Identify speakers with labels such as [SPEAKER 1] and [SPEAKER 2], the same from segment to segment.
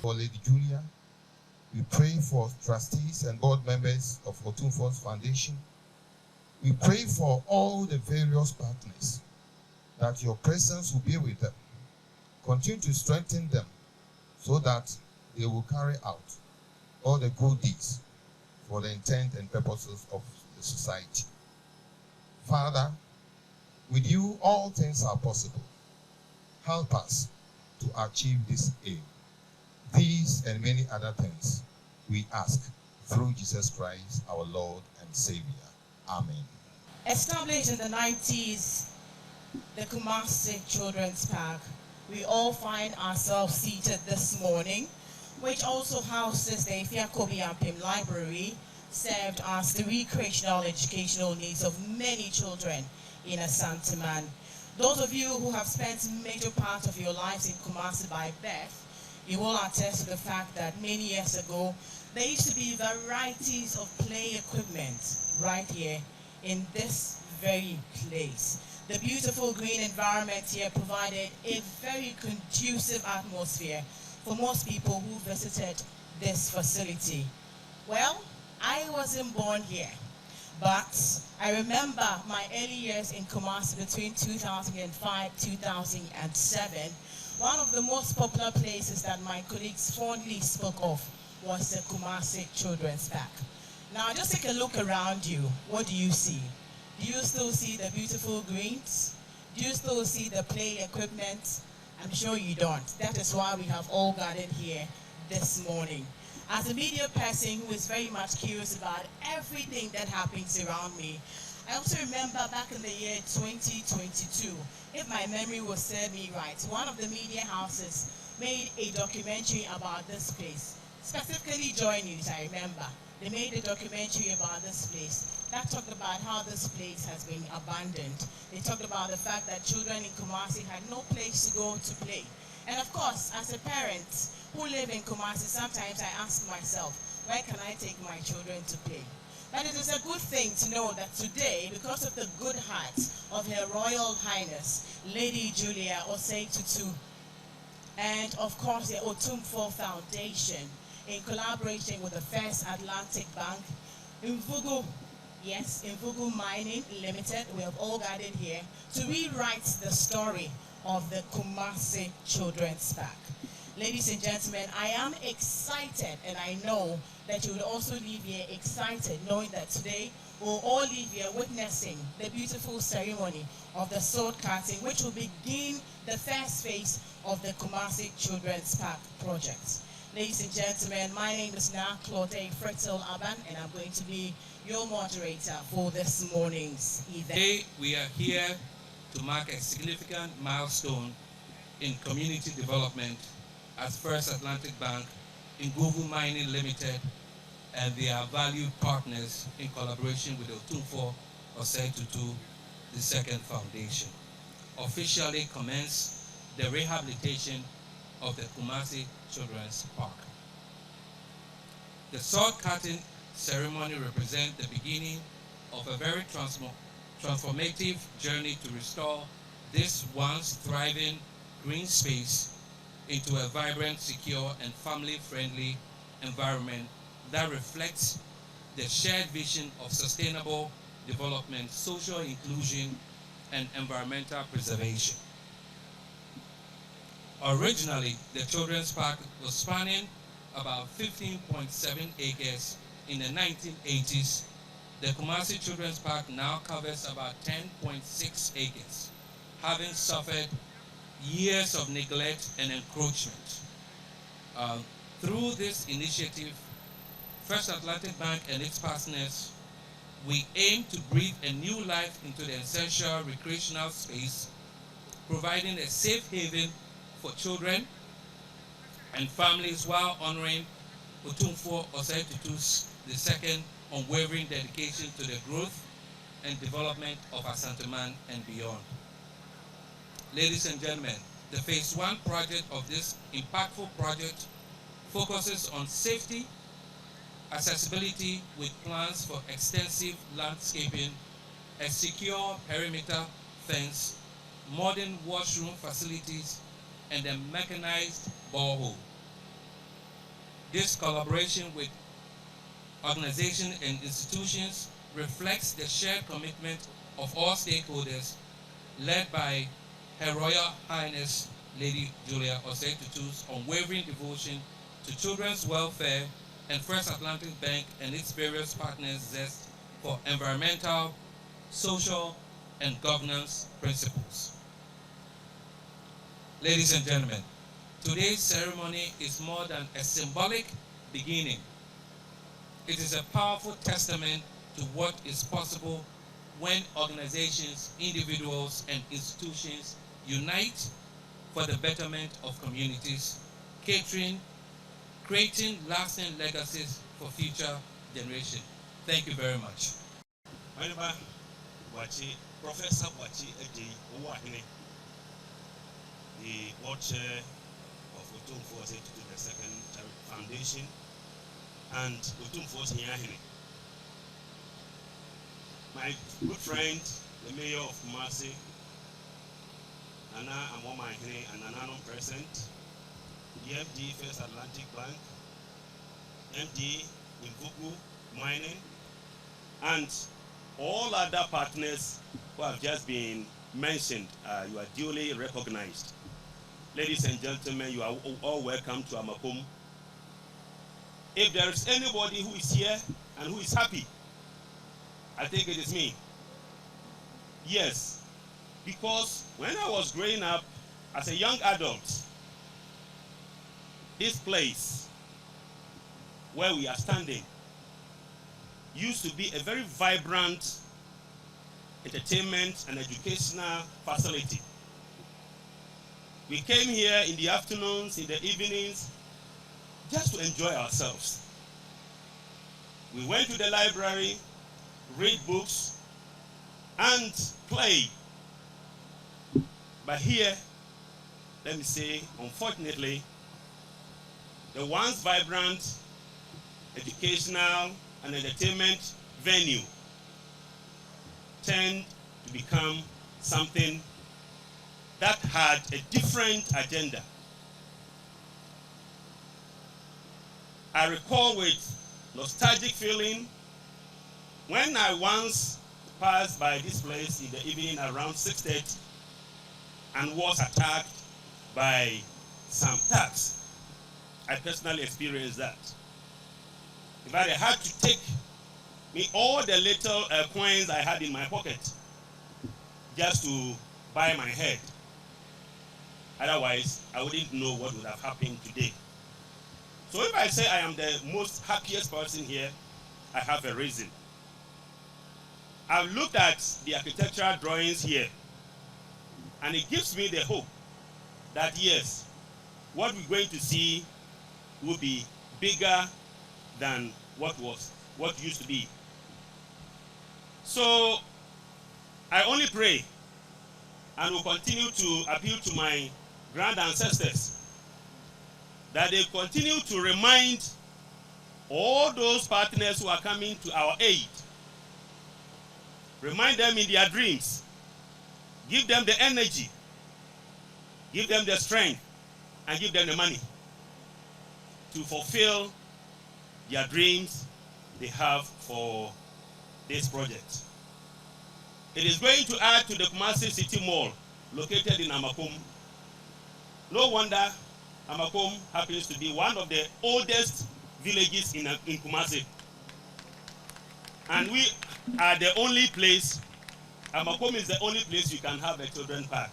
[SPEAKER 1] For Lady Julia, we pray for trustees and board members of Opemsuo Foundation. We pray for all the various partners that your presence will be with them. Continue to strengthen them so that they will carry out all the good deeds for the intent and purposes of the society. Father, with you all things are possible. Help us to achieve this aim. These and many other things we ask through Jesus Christ, our Lord and Savior. Amen.
[SPEAKER 2] Established in the 90s, the Kumasi Children's Park, we all find ourselves seated this morning, which also houses the Ifiakobi Ampim Library, served as the recreational educational needs of many children in Asanteman. Those of you who have spent major part of your lives in Kumasi by birth, you will attest to the fact that many years ago, there used to be varieties of play equipment right here in this very place. The beautiful green environment here provided a very conducive atmosphere for most people who visited this facility. Well, I wasn't born here, but I remember my early years in Kumasi between 2005 2007. One of the most popular places that my colleagues fondly spoke of was the Kumasi Children's Park. Now just take a look around you. What do you see? Do you still see the beautiful greens? Do you still see the play equipment? I'm sure you don't. That is why we have all gathered here this morning. As a media person who is very much curious about everything that happens around me, I also remember back in the year 2022, if my memory will serve me right, one of the media houses made a documentary about this place, specifically Joy News, I remember. They made a documentary about this place that talked about how this place has been abandoned. They talked about the fact that children in Kumasi had no place to go to play. And of course, as a parent who live in Kumasi, sometimes I ask myself, where can I take my children to play? But it is a good thing to know that today, because of the good heart of Her Royal Highness, Lady Julia Osei Tutu, and of course the Opemsuo Foundation, in collaboration with the First Atlantic Bank, Mvugu Mining Limited, we have all gathered here to rewrite the story of the Kumasi Children's Park. Ladies and gentlemen, I am excited, and I know that you will also leave here excited, knowing that today we'll all leave here witnessing the beautiful ceremony of the Sod-cutting, which will begin the first phase of the Kumasi Children's Park project. Ladies and gentlemen, my name is now Claude Fretzel Aban, and I'm going to be your moderator for this morning's event.
[SPEAKER 3] Today, we are here to mark a significant milestone in community development as First Atlantic Bank, Mvugu Mining Limited, and their valued partners in collaboration with the Opemsuo Osei Tutu II Foundation, officially commence the rehabilitation of the Kumasi Children's Park. The Sod-cutting ceremony represents the beginning of a very transformative journey to restore this once thriving green space into a vibrant, secure, and family-friendly environment that reflects the shared vision of sustainable development, social inclusion, and environmental preservation. Originally, the Children's Park was spanning about 15.7 acres in the 1980s. The Kumasi Children's Park now covers about 10.6 acres, having suffered years of neglect and encroachment. Through this initiative, First Atlantic Bank and its partners, we aim to breathe a new life into the essential recreational space, providing a safe haven for children and families while honoring Opemsuo Osei Tutu II unwavering dedication to the growth and development of Asanteman and beyond. Ladies and gentlemen, the Phase 1 project of this impactful project focuses on safety, accessibility with plans for extensive landscaping, a secure perimeter fence, modern washroom facilities, and a mechanized borehole. This collaboration with organizations and institutions reflects the shared commitment of all stakeholders, led by Her Royal Highness Lady Julia Osei Tutu's unwavering devotion to children's welfare, and First Atlantic Bank and its various partners' zest for environmental, social, and governance principles. Ladies and gentlemen, today's ceremony is more than a symbolic beginning. It is a powerful testament to what is possible when organizations, individuals, and institutions unite for the betterment of communities, creating lasting legacies for future generations. Thank you very much.
[SPEAKER 4] Professor Wachi Eji Owahine, the board chair of Opemsuo to the Second Foundation, and Opemsuo Nyahine. My good friend, the mayor of Kumasi, Nana Amomahine and Nana present, the MD First Atlantic Bank, MD Imvugu Mining, and all other partners who have just been mentioned. You are duly recognized. Ladies and gentlemen, you are all welcome to Amakum. If there is anybody who is here and who is happy, I think it is me. Yes, because when I was growing up as a young adult, this place where we are standing used to be a very vibrant entertainment and educational facility. We came here in the afternoons, in the evenings, just to enjoy ourselves. We went to the library, read books, and play. But here, let me say, unfortunately, the once vibrant educational and entertainment venue turned to become something that had a different agenda. I recall with nostalgic feeling when I once passed by this place in the evening around 6:30 and was attacked by some thugs. I personally experienced that. In fact, they had to take me all the little coins I had in my pocket just to buy my head. Otherwise, I wouldn't know what would have happened today. So if I say I am the most happiest person here, I have a reason. I've looked at the architectural drawings here, and it gives me the hope that yes, what we're going to see will be bigger than what used to be. So I only pray and will continue to appeal to my grand ancestors that they continue to remind all those partners who are coming to our aid, remind them in their dreams, give them the energy, give them the strength, and give them the money to fulfill their dreams they have for this project. It is going to add to the Kumasi City Mall located in Amakum. No wonder Amakum happens to be one of the oldest villages in Kumasi. And we are the only place, Amakum is the only place you can have a children's park.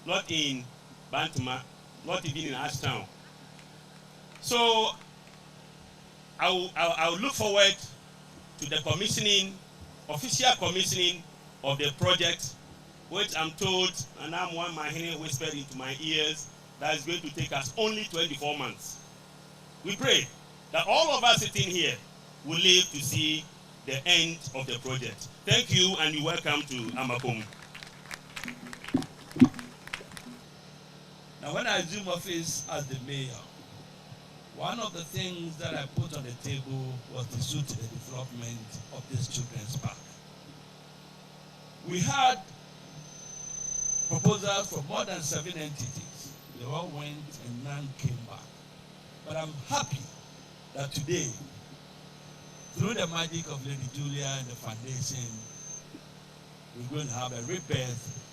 [SPEAKER 4] Not in Bantama, not even in Ashtown. So I will look forward to the official commissioning of the project, which I'm told, and I'm one Mahine whispered into my ears, that is going to take us only 24 months. We pray that all of us sitting here will live to see the end of the project. Thank you, and you're welcome to Amakum.
[SPEAKER 5] Now, when I assumed office as the mayor, one of the things that I put on the table was to suit the development of this children's park. We had proposals from more than 7 entities. They all went and none came back. But I'm happy that today, through the magic of Lady Julia and the foundation, we're going to have a rebirth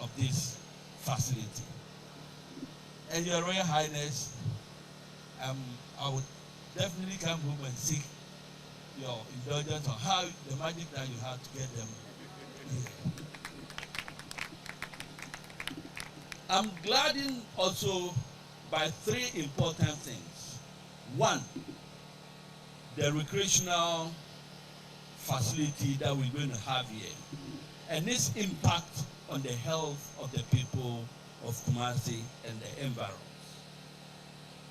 [SPEAKER 5] of this facility. And Your Royal Highness, I would definitely come home and seek your indulgence on how the magic that you have to get them here. I'm gladdened also by three important things. One, the recreational facility that we're going to have here, and its impact on the health of the people of Kumasi and the environs.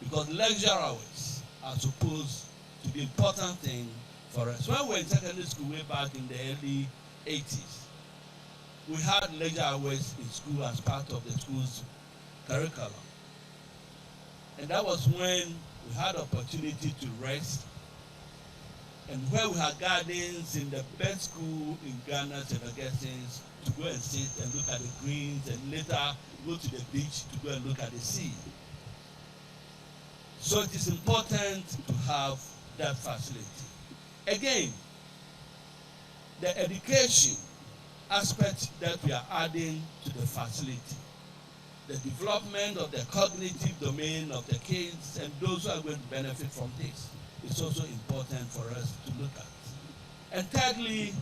[SPEAKER 5] Because leisure hours are supposed to be an important thing for us. When we were in secondary school way back in the early 80s, we had leisure hours in school as part of the school's curriculum. And that was when we had opportunity to rest, and where we had gardens in the best school in Ghana, St. Augustine's, to go and sit and look at the greens, and later go to the beach to go and look at the sea. So it is important to have that facility. Again, the education aspect that we are adding to the facility, the development of the cognitive domain of the kids and those who are going to benefit from this, is also important for us to look at. And thirdly,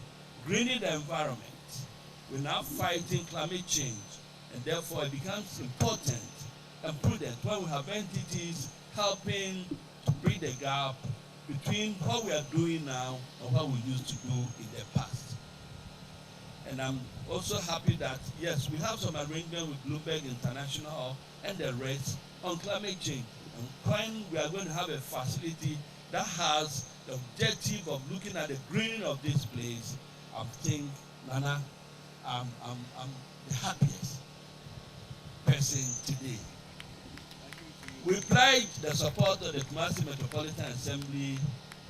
[SPEAKER 5] greening the environment. We're now fighting climate change, and therefore it becomes important and prudent when we have entities helping to bridge the gap between what we are doing now and what we used to do in the past. And I'm also happy that, yes, we have some arrangement with Bloomberg International and the rest on climate change. And when we are going to have a facility that has the objective of looking at the greening of this place, I think, Nana, I'm the happiest person today. We pledge the support of the Kumasi Metropolitan Assembly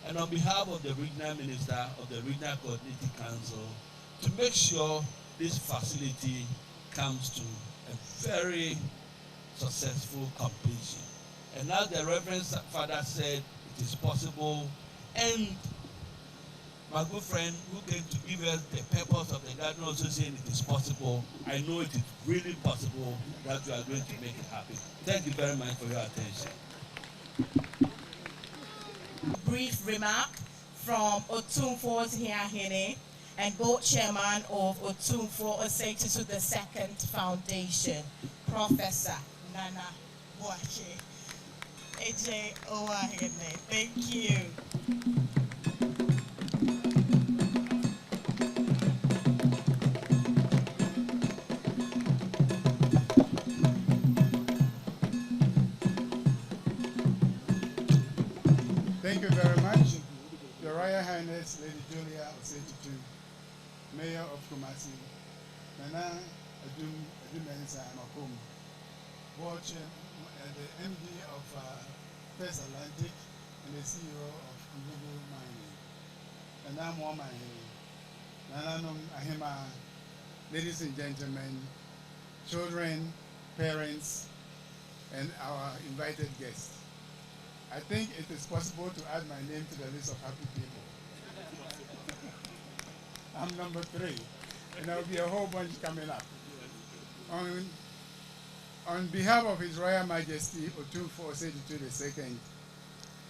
[SPEAKER 5] and on behalf of the Regional Minister of the Regional Coordinating Council to make sure this facility comes to a very successful completion. And as the Reverend Father said, it is possible, and my good friend who came to give us the purpose of the garden also saying it is possible. I know it is really possible that we are going to make it happen. Thank you very much for your attention.
[SPEAKER 2] Brief remark from Opemsuo Hiahine and board chairman of Opemsuo Osei-Tutu II Foundation, Professor Nana Boakye. AJ Owahene. Thank you.
[SPEAKER 6] Thank you very much. Your Royal Highness, Lady Julia Osei-Tutu, Mayor of Kumasi, Nana Adumensa Amakom, Board Chair, the MD of First Atlantic, and the CEO of Google Mining. And I'm Nana Ahima, ladies and gentlemen, children, parents, and our invited guests. I think it is possible to add my name to the list of happy people. I'm number 3, and there will be a whole bunch coming up. On behalf of His Royal Majesty Opemsuo Osei-Tutu II,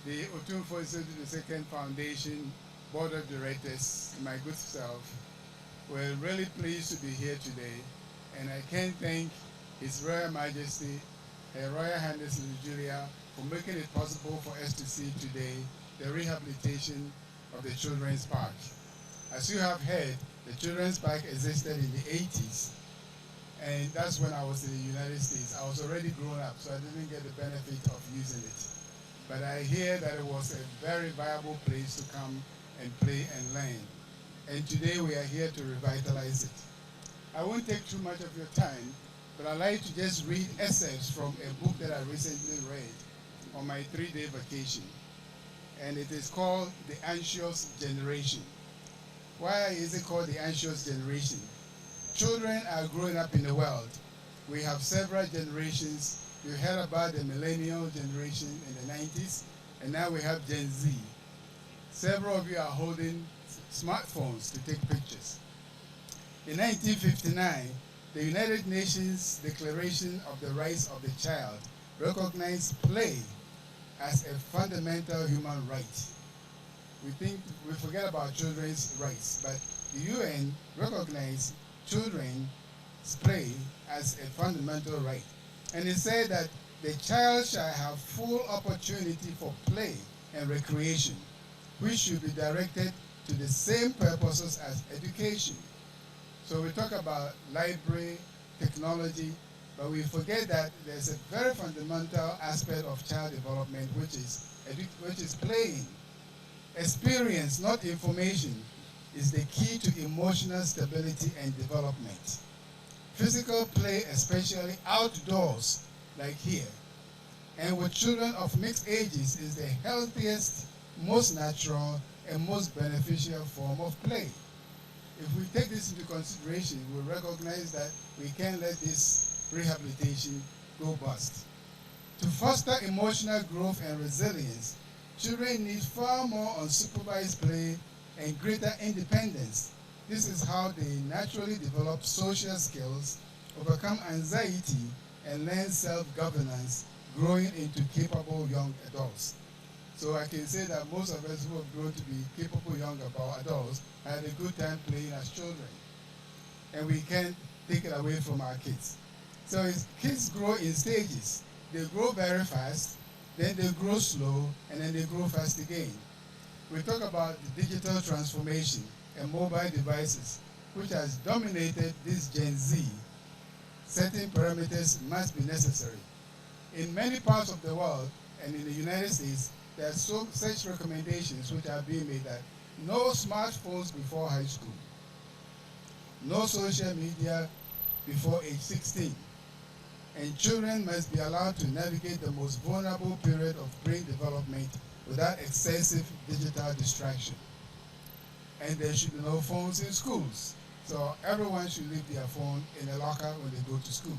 [SPEAKER 6] the Opemsuo Osei-Tutu II Foundation Board of Directors, and my good self, we're really pleased to be here today, and I can't thank His Royal Majesty, Her Royal Highness Lady Julia, for making it possible for us to see today the rehabilitation of the Children's Park. As you have heard, the Children's Park existed in the 80s, and that's when I was in the United States. I was already grown up, so I didn't get the benefit of using it. But I hear that it was a very viable place to come and play and learn. And today we are here to revitalize it. I won't take too much of your time, but I'd like to just read excerpts from a book that I recently read on my 3-day vacation. And it is called The Anxious Generation. Why is it called The Anxious Generation? Children are growing up in the world. We have several generations. You heard about the millennial generation in the 90s. and now we have Gen Z. Several of you are holding smartphones to take pictures. In 1959, the United Nations Declaration of the Rights of the Child recognized play as a fundamental human right. We forget about children's rights, but the UN recognized children's play as a fundamental right. And it said that the child shall have full opportunity for play and recreation, which should be directed to the same purposes as education. So we talk about library, technology, but we forget that there's a very fundamental aspect of child development, which is playing. Experience, not information, is the key to emotional stability and development. Physical play, especially outdoors, like here, and with children of mixed ages, is the healthiest, most natural, and most beneficial form of play. If we take this into consideration, we recognize that we can't let this rehabilitation go bust. To foster emotional growth and resilience, children need far more unsupervised play and greater independence. This is how they naturally develop social skills, overcome anxiety, and learn self-governance, growing into capable young adults. So I can say that most of us who have grown to be capable young adults had a good time playing as children. And we can't take it away from our kids. So kids grow in stages. They grow very fast, then they grow slow, and then they grow fast again. We talk about the digital transformation and mobile devices, which has dominated this Gen Z. Certain parameters must be necessary. In many parts of the world, and in the United States, there are such recommendations which are being made that no smartphones before high school, no social media before age 16, and children must be allowed to navigate the most vulnerable period of brain development without excessive digital distraction. And there should be no phones in schools. So everyone should leave their phone in a locker when they go to school.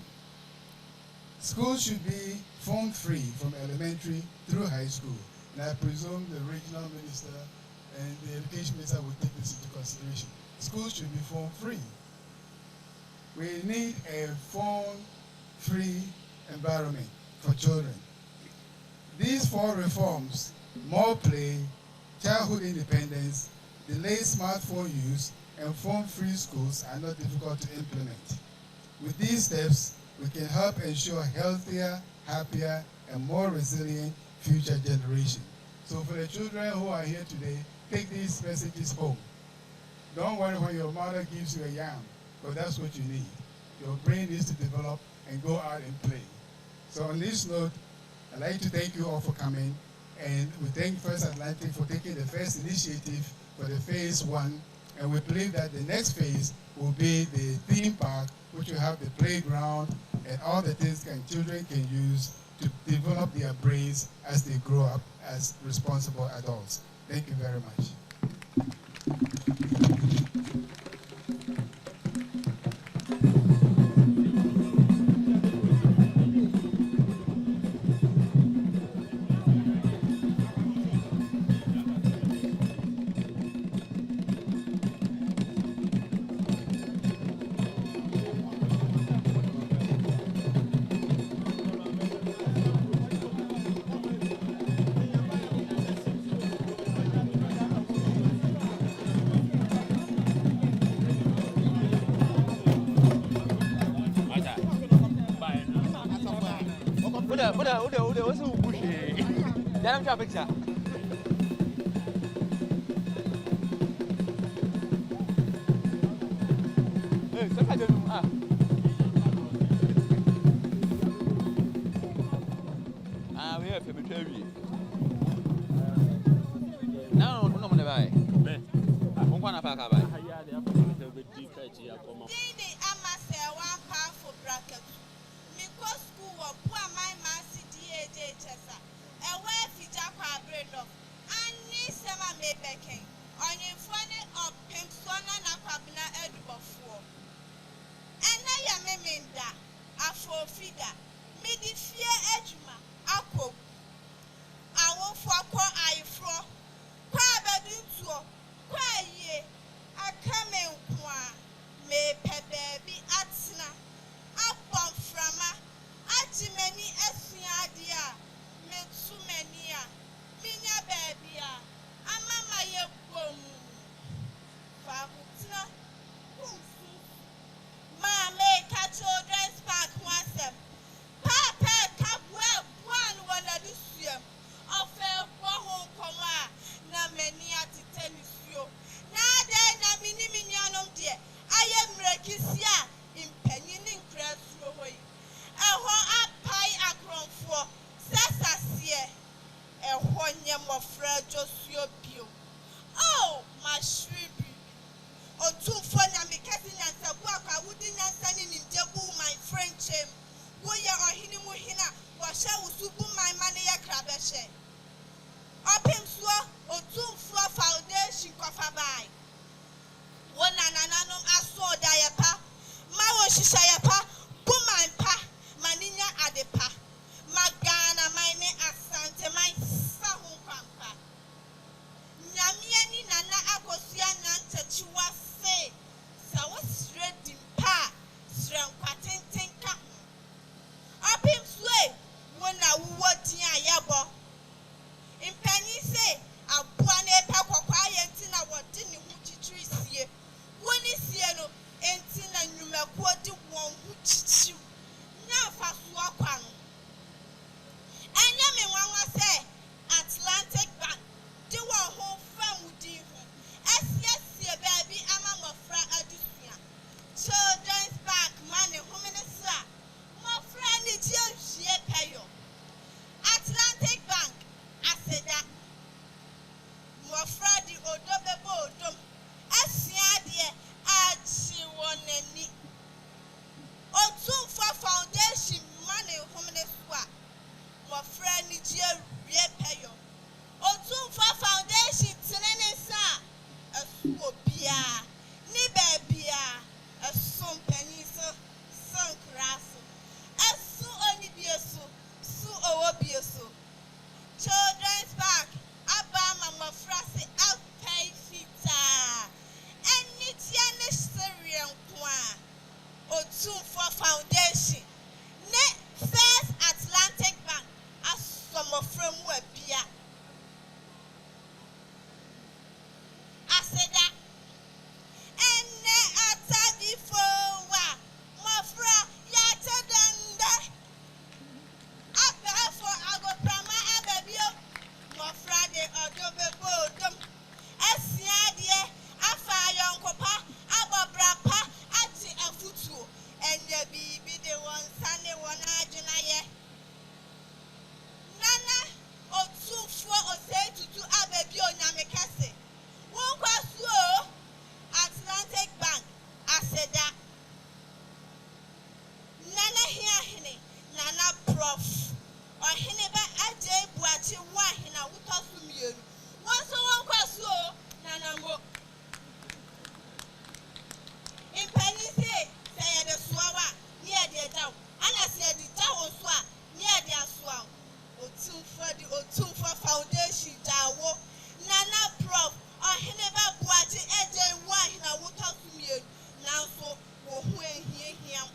[SPEAKER 6] Schools should be phone-free from elementary through high school. And I presume the regional minister and the education minister will take this into consideration. Schools should be phone-free. We need a phone-free environment for children. These 4 reforms, more play, childhood independence, delayed smartphone use, and phone-free schools are not difficult to implement. With these steps, we can help ensure healthier, happier, and more resilient future generation. So for the children who are here today, take these messages home. Don't worry when your mother gives you a yam, because that's what you need. Your brain needs to develop and go out and play. So on this note, I'd like to thank you all for coming, and we thank First Atlantic for taking the first initiative for the phase 1, and we believe that the next phase will be the theme park, which will have the playground and all the things children can use to develop their brains as they grow up as responsible adults. Thank you very much.
[SPEAKER 7] What's the bush? Damn, traffic, sir. Hey, sometimes we have a material. No, no, no, no, I'm going to pack a bag.
[SPEAKER 8] I won't Mofra Josio Bio. Oh, my shribi. O two for Namikasin and Sabuaka wouldn't answer in Jabu, my friend Chem. Woya or Hinimuhina, Washa Usubu, my money a crabeshe. Opemsuo, O two floor foundation cofabai. One ananum aso diapa, Mawo Shishayapa, Buma and Pa, Maninia Adepa, Magana, mine asante, my Sahu Pampa. Namiani Nana Akosia Nanta Chua say, Sawas ready pa, Sram Patentinka. Opemsuo, when I would yabo. In Penny say, a buane papa quiet in our dinner, which trees here. One is yellow, and tin and you may quote the one which you now fast walk on. And Yami Wanga say, Atlantic Bank, do a whole firm with you. As yes, baby, I'm a friend addition. Children's back, money, woman is that. My friend is your pay. Atlantic Bank, I said that. My friend, the Odobe. Asiadia Achiwaneni Otumfa Foundation money homelesswa my friend Nigeria repayo Otumfa Foundation Tinenesa a swobia ni babia a son penisa son crasso a su onibioso su owobioso children's park Abama my frase out pay fita. And it's a Syrian Kwa Otumfa Foundation. Ne First Atlantic Bank as some of from Webia. I said that. And ne atagi for wa Mafra Yata Danda. Apa for Agoprama Ababio Mafra de Adobe Bodum. Asiadia. Afa yonkopa ababrapa ati afutu enya bibi de won sane won agina ye nana otufo ose tutu ababi onyame kase won kwaso Atlantic Bank aseda nana hine nana prof ohine ba aje buachi wa hina wutosu mienu won so won kwaso nana mbo in Penny say the Swawa near the town, and I said the town Swa near the Swam. Otumfa Foundation Dawo, Nana Prof, or Heneba Buati, Eden Wine, I will talk to me now. So, when here,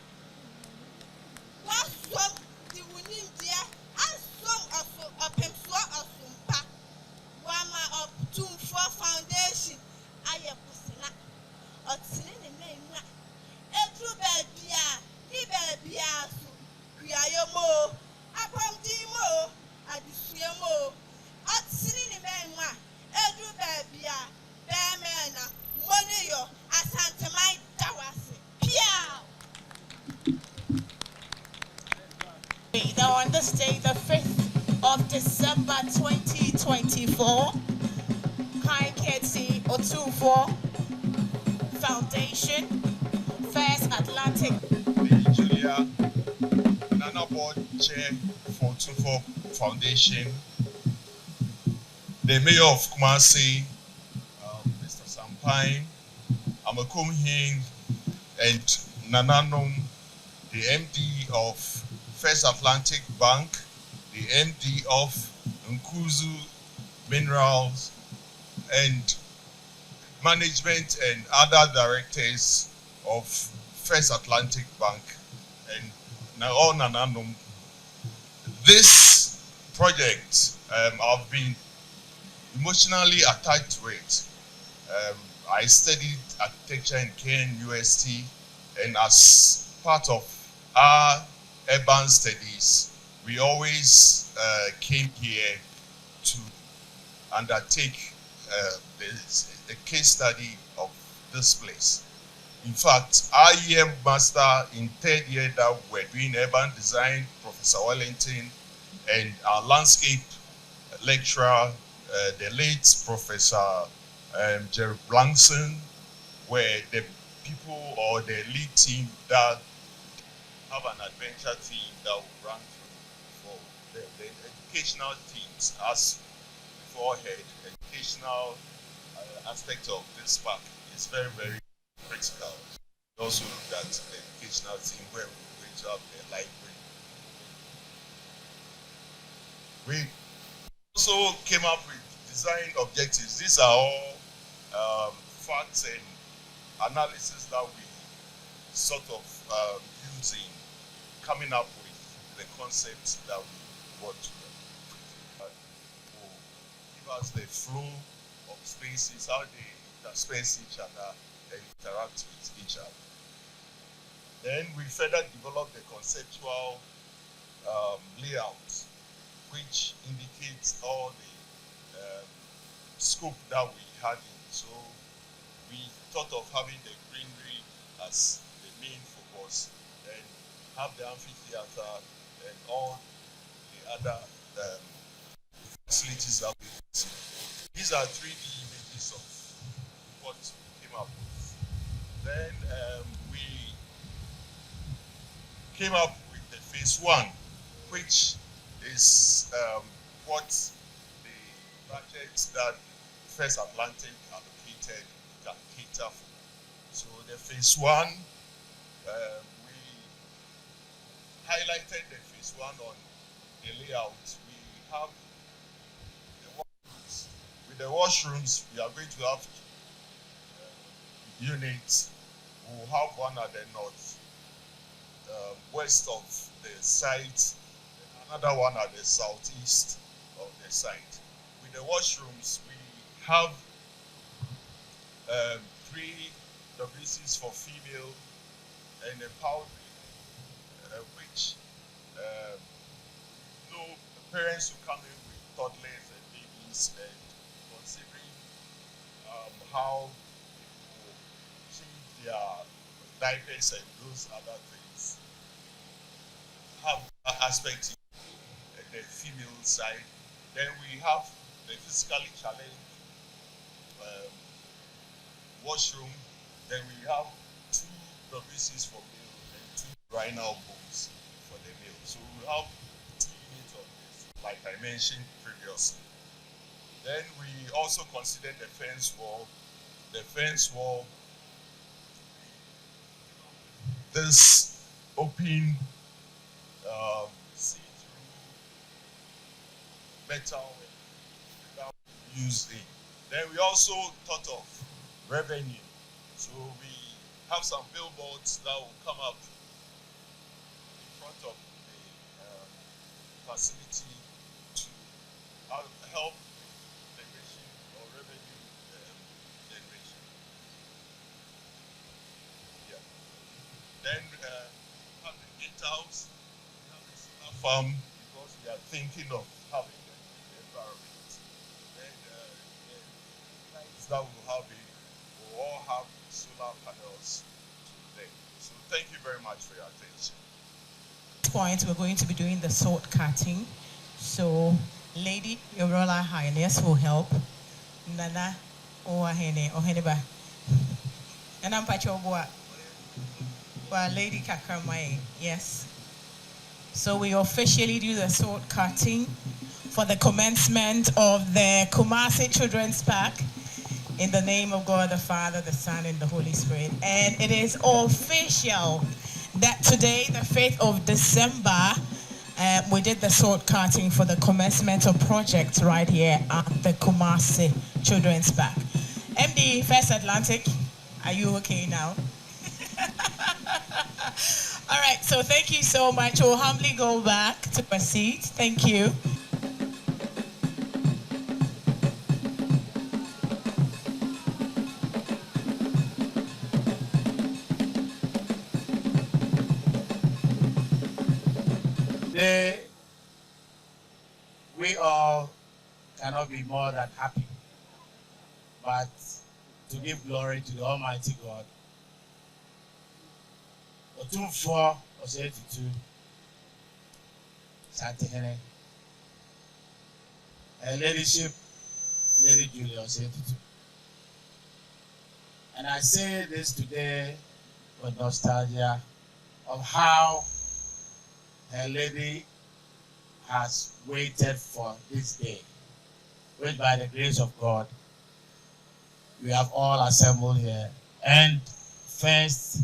[SPEAKER 8] what some the winning dear, and some also Opemsuo or Sumpa, Wama of Otumfa Foundation, I am Pusina. Otsini name Edru Belbia, ni Belbia su, Kriayomo, Apamdimo, Adisuemo, Otsini name Edru Belbia, Bemena, Moneyo, Asantamai Dawasi, Pia.
[SPEAKER 2] Now on this day, the 5th of December 2024, Kaiketi Otumfa Foundation, First Atlantic.
[SPEAKER 1] Lady Julia, Nana Board Chair for Otumfa Foundation, the Mayor of Kumasi, Mr. Sampine, Amakum Hing, and Nananum, the MD of First Atlantic Bank, the MD of Nkuzu Minerals, and management and other directors of First Atlantic Bank and all Nananum. This project, I've been emotionally attached to it. I studied architecture in KNUST, and as part of our urban studies, we always came here to undertake the case study of this place. In fact, our EM master in third year that we're doing urban design, Professor Wellington, and our landscape lecturer, the late Professor Jerry Blankson were the people or the lead team that have an adventure team that will run through for the educational teams as before head. Educational aspect of this park is very, very critical. We also looked at the educational team where we're going to have the library. We also came up with design objectives. These are all facts and analysis that we sort of using, coming up with the concepts that we want to give us the flow of spaces, how they interspace each other and interact with each other. Then we further developed the conceptual layout, which indicates all the scope that we had in. So we thought of having the greenery as the main focus, and have the amphitheater and all the other facilities that we see. These are 3D images of what we came up with. Then we came up with the phase 1, which is what the budgets that First Atlantic allocated can cater for. So the phase 1, we highlighted the phase 1 on the layout. We have the washrooms. With the washrooms, we are going to have units. We'll have one at the north, west of the site, and another one at the southeast of the site. With the washrooms, we have 3 WCs for female and a powder, which parents who come in with toddlers and babies, and considering how people change their diapers and those other things, have an aspect in the female side. Then we have the physically challenged washroom. Then we have 2 WCs for male and 2 urinal bowls for the male. So we have 2 units of this, like I mentioned previously. Then we also considered the fence wall. The fence wall, this open see-through metal that we used in. Then we also thought of revenue. So we have some billboards that will come up in front of the facility to help generation or revenue generation. Yeah. Then have the gatehouse, we have the solar farm, because we are thinking of having the environment. Then the lights that will have it will all have solar panels today. So thank you very much for your attention.
[SPEAKER 2] At this point, we're going to be doing the Sod-cutting. So, Lady, Your Royal Highness will help. Nana, Oheneba. And I'm Pachoboa. Well, Lady Kakramae, yes. So we officially do the Sod-cutting for the commencement of the Kumasi Children's Park. In the name of God, the Father, the Son, and the Holy Spirit. And it is official that today, the 5th of December, we did the Sod-cutting for the commencement of projects right here at the Kumasi Children's Park. MD First Atlantic, are you okay now? All right, so thank you so much. We'll humbly go back to our seat. Thank you.
[SPEAKER 9] Today, we all cannot be more than happy, but to give glory to the Almighty God. Opemsuo was 82, Santehene, and leadership Lady Julius 82. And I say this today with nostalgia of how Her Lady has waited for this day, which by the grace of God, we have all assembled here. And First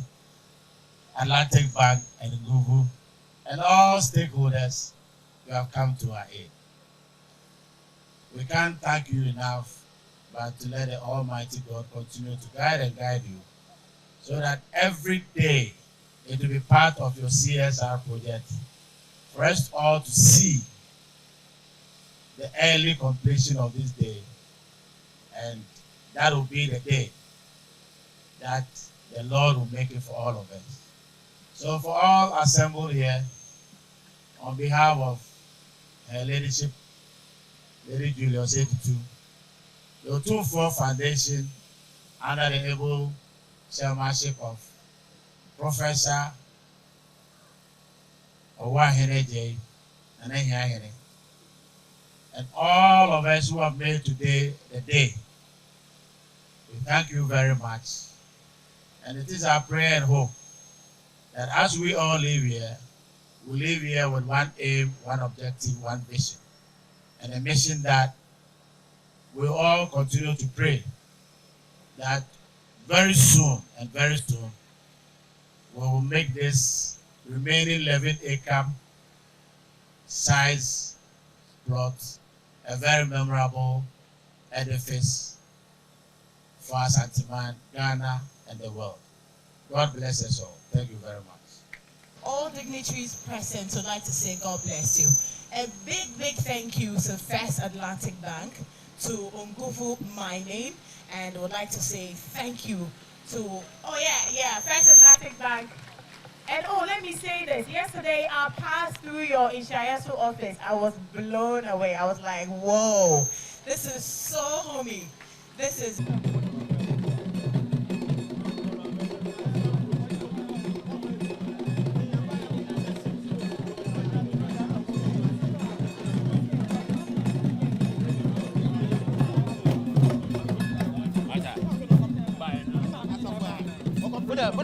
[SPEAKER 9] Atlantic Bank and Nguvu and all stakeholders, you have come to our aid. We can't thank you enough, but to let the Almighty God continue to guide and guide you, so that every day it will be part of your CSR project for us all to see the early completion of this day, and that will be the day that the Lord will make it for all of us. So for all assembled here, on behalf of Her Ladyship, Lady Julius 82, the Opemsuo Foundation, under the able chairmanship of Professor Owahene J. and all of us who have made today the day, we thank you very much. And it is our prayer and hope that as we all live here, we live here with one aim, one objective, one vision, and a mission that we all continue to pray that very soon we will make this remaining 11-acre size plot a very memorable edifice for Ashanti-Man, Ghana, and the world. God bless us all. Thank you very much.
[SPEAKER 2] All dignitaries present would like to say God bless you. A big thank you to First Atlantic Bank, to Nguvu Mining, and would like to say thank you to, First Atlantic Bank. And let me say this. Yesterday, I passed through your Inshayasu office. I was blown away. I was like, whoa, this is so homey. This is...
[SPEAKER 7] Put up.